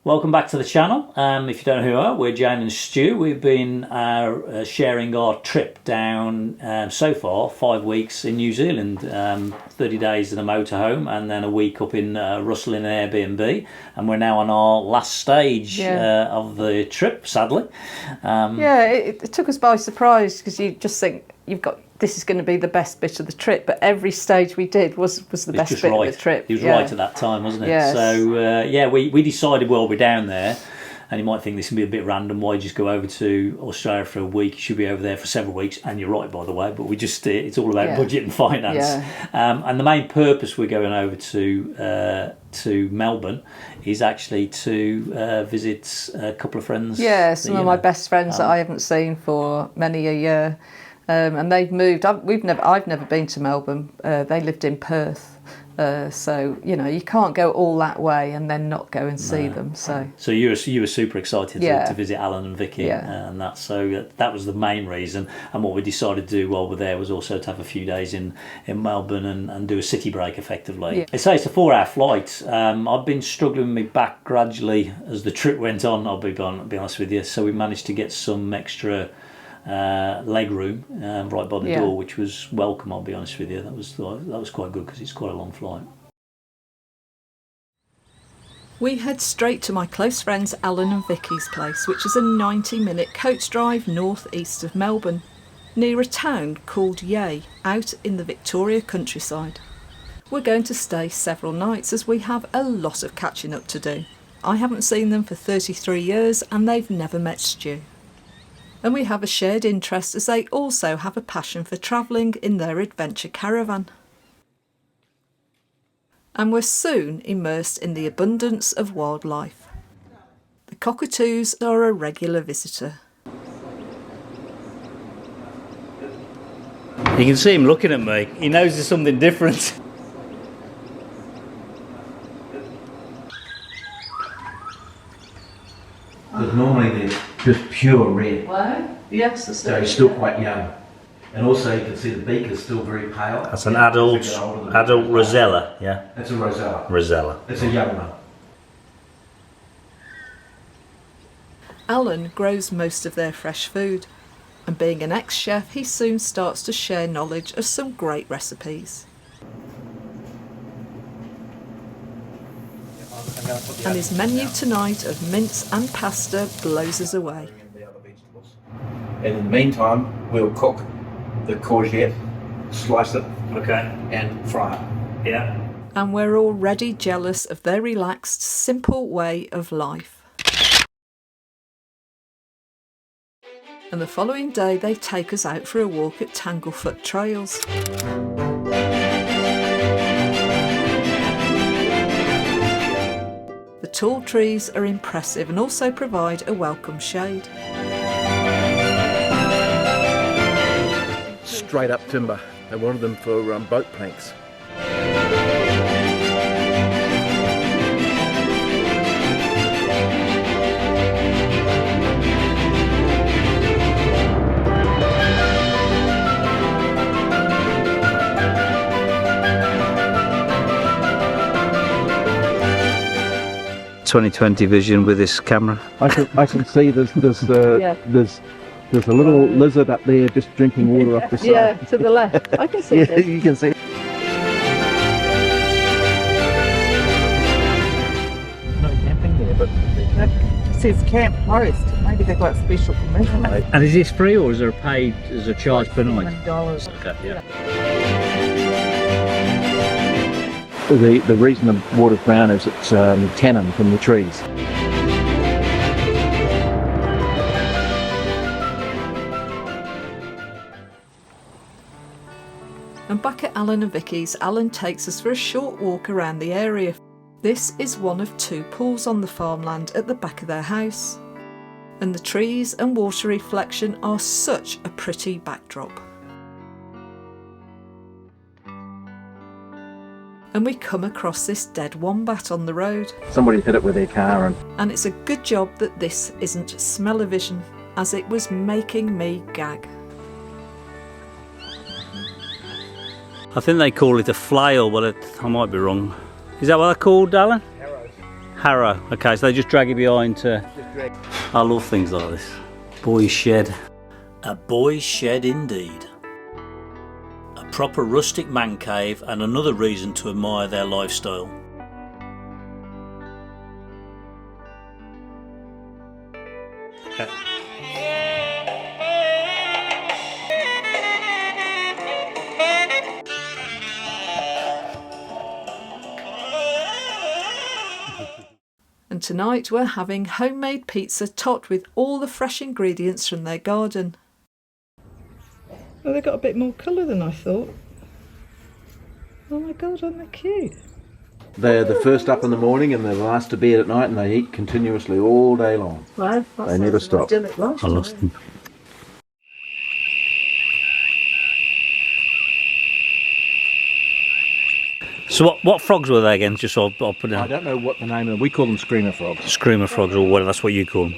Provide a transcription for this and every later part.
Welcome back to the channel. If you don't know who we are, we're Jane and Stu. We've been sharing our trip down so far 5 weeks in New Zealand, 30 days in a motorhome and then a week up in Russell in an Airbnb, and we're now on our last stage of the trip, sadly. It took us by surprise because you just think this is going to be the best bit of the trip, but every stage we did was the best bit of the trip. It was right at that time, wasn't it? Yes. So we decided while we're down there, and you might think this can be a bit random, why just go over to Australia for a week? You should be over there for several weeks, and you're right, by the way, but it's all about budget and finance. And the main purpose we're going over to Melbourne is actually to visit a couple of friends. Yeah, some of my best friends that I haven't seen for many a year. And they've moved. I've never been to Melbourne. They lived in Perth, so you can't go all that way and then not go and see them. So you were super excited to visit Alan and Vicky, and that was the main reason. And what we decided to do while we're there was also to have a few days in Melbourne and do a city break effectively. Yeah. It's a 4-hour flight. I've been struggling with my back gradually as the trip went on. I'll be honest with you. So we managed to get some extra leg room right by the door, which was welcome. I'll be honest with you, that was quite good because it's quite a long flight. We head straight to my close friends Alan and Vicky's place, which is a 90-minute coach drive north-east of Melbourne, near a town called Yea, out in the Victoria countryside. We're going to stay several nights as we have a lot of catching up to do. I haven't seen them for 33 years and they've never met Stu. And we have a shared interest as they also have a passion for travelling in their adventure caravan. And we're soon immersed in the abundance of wildlife. The cockatoos are a regular visitor. You can see him looking at me. He knows there's something different. Because normally they're just pure red. Well, yes, so he's still quite young. And also you can see the beak is still very pale. That's an adult Rosella, yeah? That's a Rosella. Rosella. It's a young one. Alan grows most of their fresh food, and being an ex-chef, he soon starts to share knowledge of some great recipes. And his menu tonight of mince and pasta blows us away. And in the meantime, we'll cook the courgette, slice it, and fry it. Yeah. And we're already jealous of their relaxed, simple way of life. And the following day, they take us out for a walk at Tanglefoot Trails. The tall trees are impressive and also provide a welcome shade. Straight up timber. They wanted them for boat planks. .20 vision with this camera. I can see there's a little lizard up there just drinking water off the side. Yeah, to the left. I can see it. You can see it. No camping there, but it says camp host. Maybe they've got special permission. And is this free or is there a charge per night? $20. Okay, yeah. The reason the water's brown is it's tannin from the trees. And back at Alan and Vicky's, Alan takes us for a short walk around the area. This is one of 2 pools on the farmland at the back of their house. And the trees and water reflection are such a pretty backdrop. And we come across this dead wombat on the road. Somebody hit it with their car And it's a good job that this isn't smell-o-vision, as it was making me gag. I think they call it a flail, but I might be wrong. Is that what they're called, Alan? Harrow. Okay, so they just drag you behind to... I love things like this. Boys' shed. A boys' shed indeed. A proper rustic man cave and another reason to admire their lifestyle. Okay. And tonight we're having homemade pizza topped with all the fresh ingredients from their garden. Oh, they've got a bit more colour than I thought. Oh my god, aren't they cute? They're the first up in the morning and they're the last to bed at night, and they eat continuously all day long. Well, They never stop. I lost them. So what frogs were they again? Just so I'll put it I in. don't know what the name of. We call them screamer frogs. Screamer frogs or whatever, that's what you call them.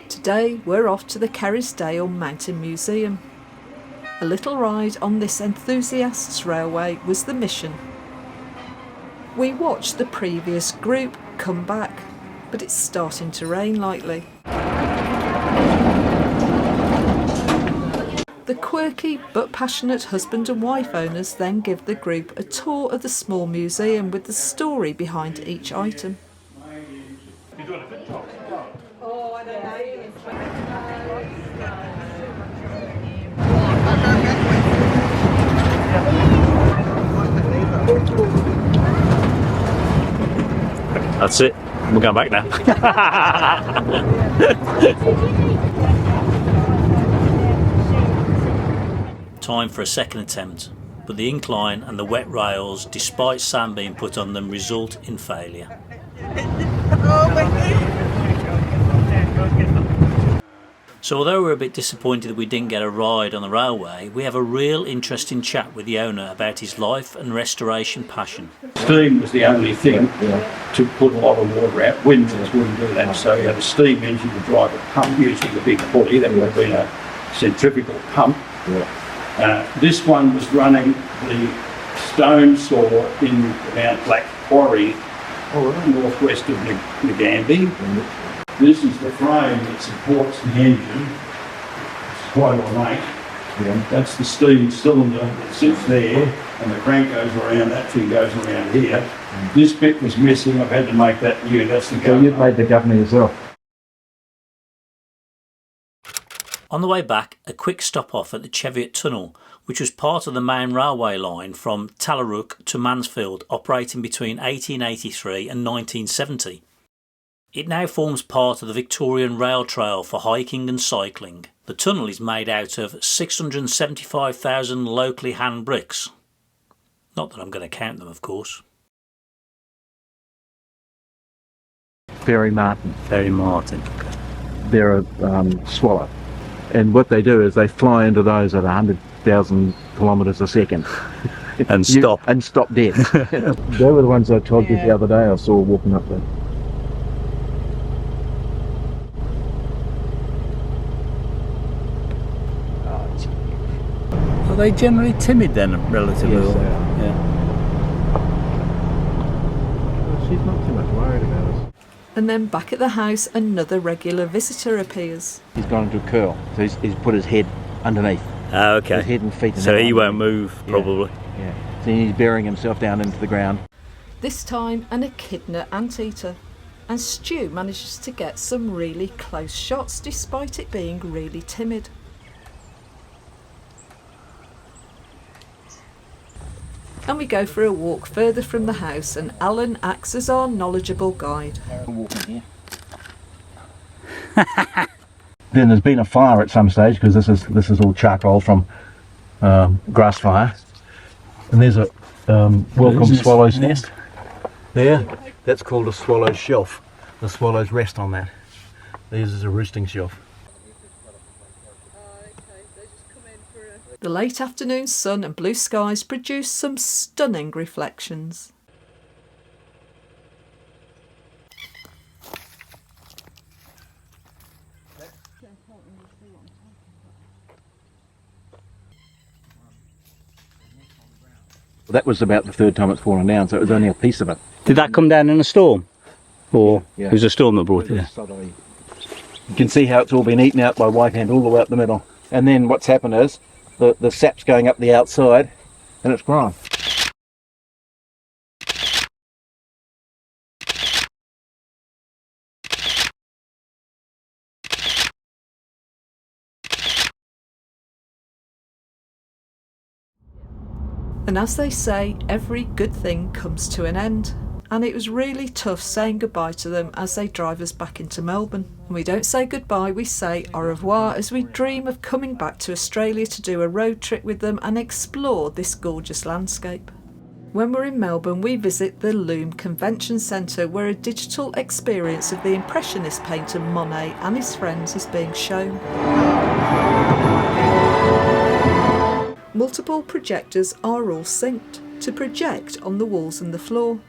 Today we're off to the Kerrisdale Mountain Museum. A little ride on this enthusiasts' railway was the mission. We watched the previous group come back, but it's starting to rain lightly. The quirky but passionate husband and wife owners then give the group a tour of the small museum with the story behind each item. That's it. We're going back now. Time for a second attempt, but the incline and the wet rails, despite sand being put on them, result in failure. So although we're a bit disappointed that we didn't get a ride on the railway, we have a real interesting chat with the owner about his life and restoration passion. Steam was the only thing to put a lot of water out. Windmills wouldn't do that, so you had a steam engine to drive a pump using the big pulley. That would have been a centrifugal pump. This one was running the stone saw in Mount Black Quarry, northwest of Ngambie. This is the frame that supports the engine. It's quite ornate. That's the steam cylinder that sits there, and the crank goes around, that thing goes around here. This bit was missing, I've had to make that new, that's the So governor. you've made the governor yourself. On the way back, a quick stop off at the Cheviot Tunnel, which was part of the main railway line from Tallarook to Mansfield, operating between 1883 and 1970. It now forms part of the Victorian Rail Trail for hiking and cycling. The tunnel is made out of 675,000 locally hand bricks. Not that I'm going to count them, of course. Berry Martin. Berry Martin. They're a swallow. And what they do is they fly into those at 100,000 kilometres a second. And stop. And stop dead. They were the ones I told you the other day I saw walking up there. Are they generally timid then, relatively? Yes, they are. Yeah. Well, she's not too much worried about us. And then back at the house, another regular visitor appears. He's gone into a curl, so he's put his head underneath. Oh, okay. His head and feet. So he won't move, probably. Yeah. So he's burying himself down into the ground. This time an echidna anteater. And Stu manages to get some really close shots despite it being really timid. And we go for a walk further from the house, and Alan acts as our knowledgeable guide. Walking here. Then there's been a fire at some stage, because this is all charcoal from grass fire. And there's a welcome swallow's nest there. That's called a swallow's shelf. The swallows rest on that. This is a roosting shelf. The late afternoon sun and blue skies produce some stunning reflections. that was about the third time it's fallen down, so it was only a piece of it. Did that come down in a storm? Or Yeah. it was a storm that brought it down? You can see how it's all been eaten out by whitehand all the way up the middle. And then what's happened is the sap's going up the outside and it's grown. And as they say, every good thing comes to an end. And it was really tough saying goodbye to them as they drive us back into Melbourne. And we don't say goodbye, we say au revoir, as we dream of coming back to Australia to do a road trip with them and explore this gorgeous landscape. When we're in Melbourne, we visit the Loom Convention Centre, where a digital experience of the Impressionist painter Monet and his friends is being shown. Multiple projectors are all synced to project on the walls and the floor.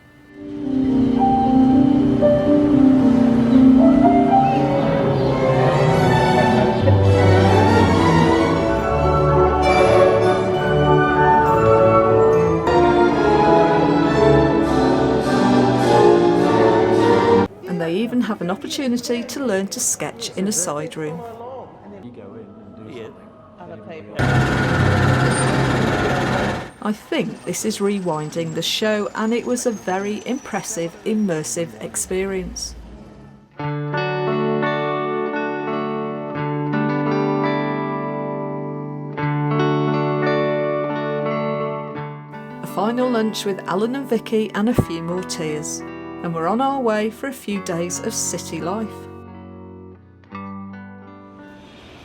And they even have an opportunity to learn to sketch in a side room. I think this is rewinding the show, and it was a very impressive, immersive experience. A final lunch with Alan and Vicky and a few more tears, and we're on our way for a few days of city life.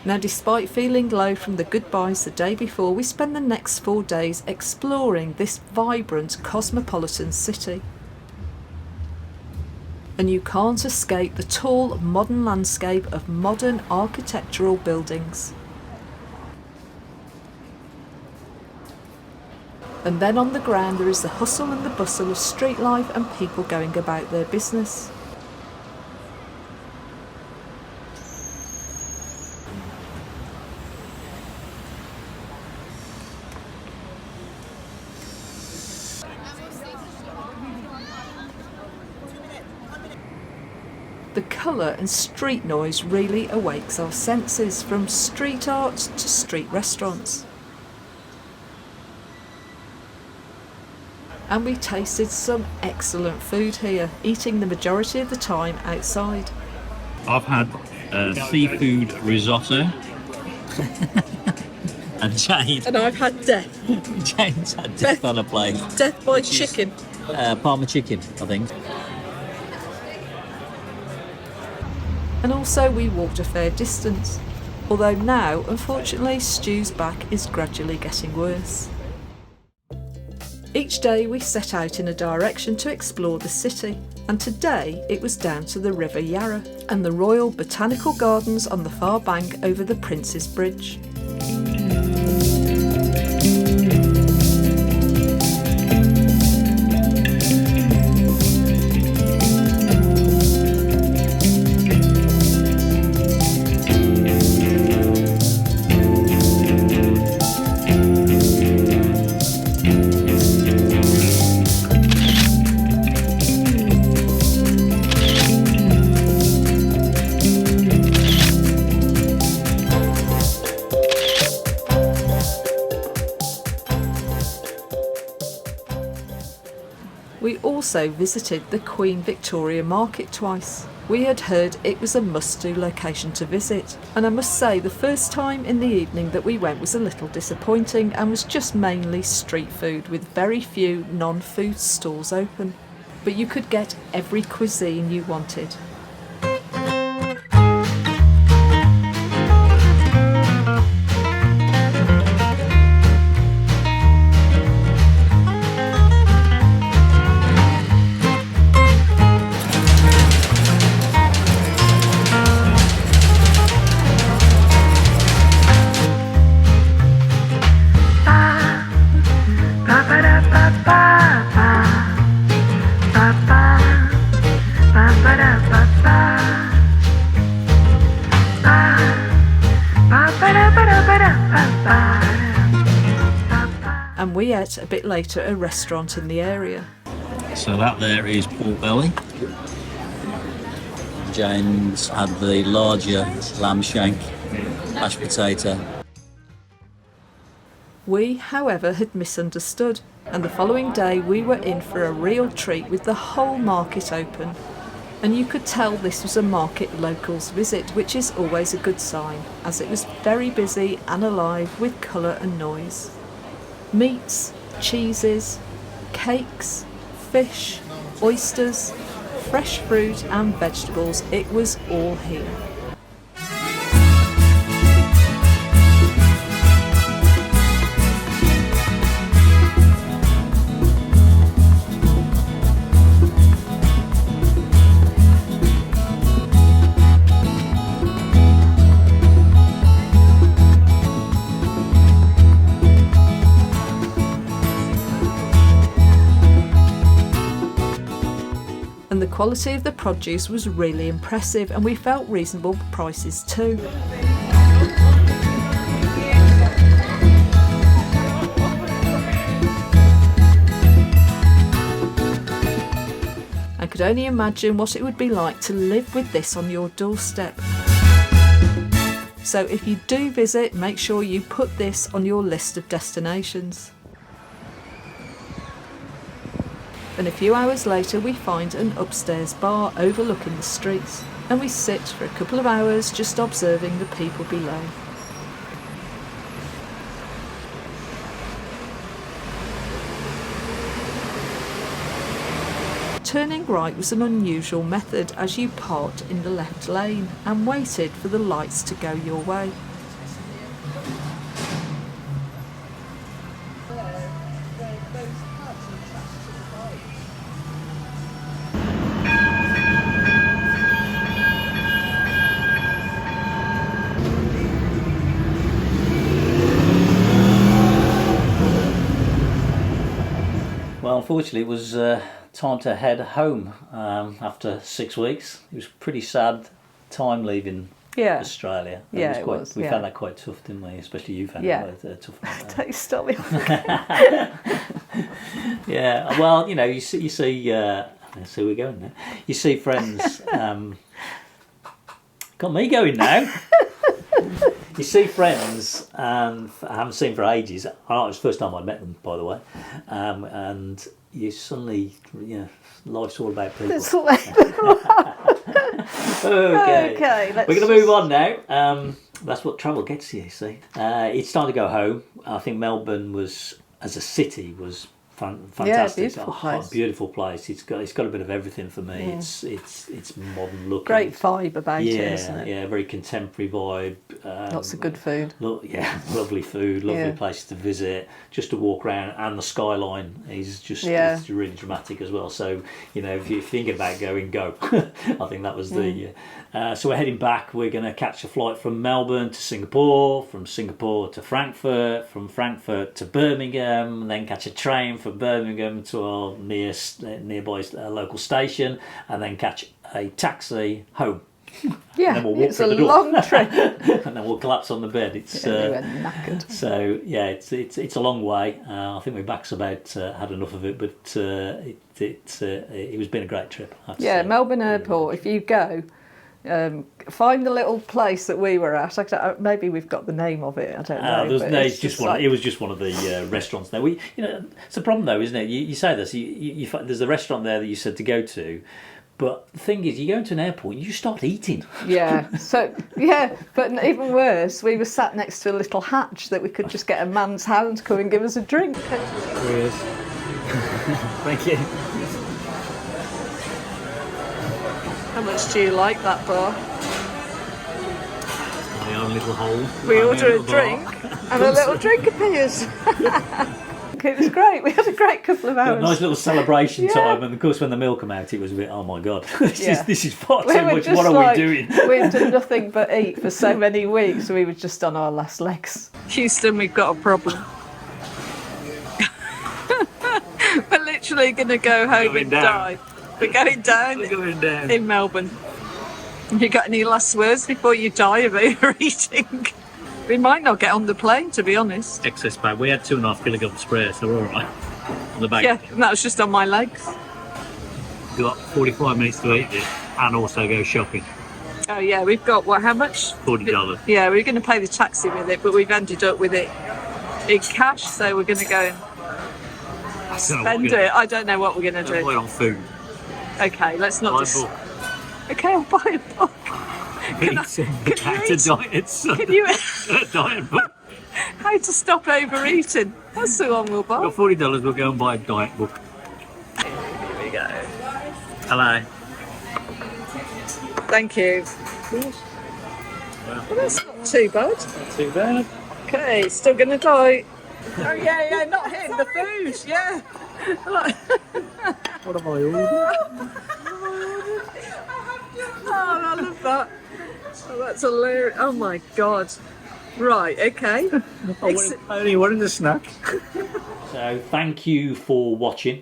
Now, despite feeling low from the goodbyes the day before, we spend the next 4 days exploring this vibrant cosmopolitan city. And you can't escape the tall modern landscape of modern architectural buildings. And then on the ground there is the hustle and the bustle of street life and people going about their business. The colour and street noise really awakes our senses, from street art to street restaurants. And we tasted some excellent food here, eating the majority of the time outside. I've had seafood risotto. And Jane. And I've had death. Jane's had death on a plate. Death by chicken. Parma chicken, I think. And also we walked a fair distance, although now, unfortunately, Stu's back is gradually getting worse. Each day we set out in a direction to explore the city, and today it was down to the River Yarra and the Royal Botanical Gardens on the far bank over the Prince's Bridge. We also visited the Queen Victoria Market twice. We had heard it was a must-do location to visit, and I must say the first time in the evening that we went was a little disappointing and was just mainly street food with very few non-food stalls open. But you could get every cuisine you wanted. Ba-ba-da-ba-ba-ba. and we ate a bit later at a restaurant in the area. So that there is pork belly. James had the larger lamb shank, mashed potato. We, however, had misunderstood, and the following day we were in for a real treat with the whole market open. And you could tell this was a market locals visit, which is always a good sign, as it was very busy and alive with colour and noise. Meats, cheeses, cakes, fish, oysters, fresh fruit and vegetables, it was all here. And the quality of the produce was really impressive, and we felt reasonable prices too. I could only imagine what it would be like to live with this on your doorstep. So if you do visit, make sure you put this on your list of destinations. And a few hours later we find an upstairs bar overlooking the streets, and we sit for a couple of hours just observing the people below. Turning right was an unusual method, as you parked in the left lane and waited for the lights to go your way. Well, unfortunately, it was time to head home after 6 weeks. It was a pretty sad time leaving Australia. Yeah, We found that quite tough, didn't we? Especially you found it quite tough. Don't stop me. Yeah, well, you know, you see we're going now. You see friends. Got me going now. You see friends, and I haven't seen for ages. It was the first time I met them, by the way. And you suddenly, life's all about people. Okay, we're going to move on now. That's what travel gets you see. It's time to go home. I think Melbourne was, as a city, was fantastic. Yeah, beautiful place. It's got a bit of everything for me. It's modern looking. Great vibe about it, isn't it? Yeah, very contemporary vibe. Lots of good food. Lovely food, lovely places to visit. Just to walk around, and the skyline is just it's really dramatic as well. So if you're thinking about going, go. I think that was the. So we're heading back. We're going to catch a flight from Melbourne to Singapore, from Singapore to Frankfurt, from Frankfurt to Birmingham, and then catch a train from Birmingham to our nearby local station, and then catch a taxi home. Yeah, and then we'll walk it's a the door. long trip. And then we'll collapse on the bed. It's we were knackered. So it's a long way. I think my back's about had enough of it, but it was been a great trip. Melbourne Airport. If you go, find the little place that we were at. Maybe we've got the name of it. I don't know. It's just one. It was just one of the restaurants there. It's a problem though, isn't it? You say this. You there's a restaurant there that you said to go to. But the thing is, you go into an airport and you start eating. Yeah. So but even worse, we were sat next to a little hatch that we could just get a man's hand to come and give us a drink. There he is. Thank you. How much do you like that bar? My own little hole. We order a drink and a little drink appears. It was great. We had a great couple of hours. Nice little celebration time, and of course when the meal came out, it was a bit. Oh my god, this is far too much. What are we doing? We'd done nothing but eat for so many weeks. We were just on our last legs. Houston, we've got a problem. We're literally going to go home and die. We're going down in Melbourne. Have you got any last words before you die about your eating? We might not get on the plane, to be honest. Excess bag. We had 2.5 kilograms spare, so we're all right. On the bag. Yeah, and that was just on my legs. We've got 45 minutes to eat this and also go shopping. Oh yeah, we've got, what, how much? $40. Yeah, we were going to pay the taxi with it, but we've ended up with it in cash, so we're going to go and spend it. I don't know what we're going to do. We're on food. Okay, let's not Buy a just... book. Okay, I'll buy a book. Can you Diet book. How to stop overeating? That's the one we'll buy. Got $40, we'll go and buy a diet book. Here we go. Hello. Thank you. Well, that's not too bad. Not too bad. Okay, still gonna die. Oh yeah, not hitting the food, yeah. What have I ordered? Oh, I love that. Oh, that's hilarious. Oh my god. Right, okay. I only wanted a snack. So thank you for watching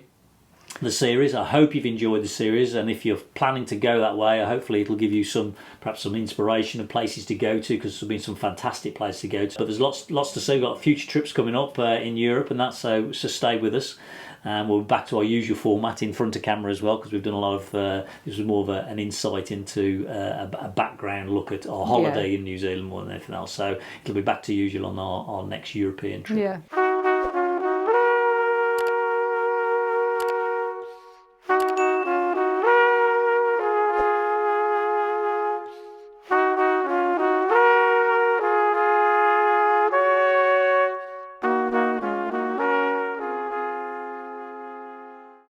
the series. I hope you've enjoyed the series, and if you're planning to go that way, hopefully it'll give you perhaps some inspiration of places to go to, because there's been some fantastic places to go to. But there's lots to see. We've got future trips coming up in Europe and that, so stay with us. And we'll be back to our usual format in front of camera as well, because we've done a lot of this was more of an insight into a background look at our holiday in New Zealand more than anything else. So it'll be back to usual on our next European trip. Yeah.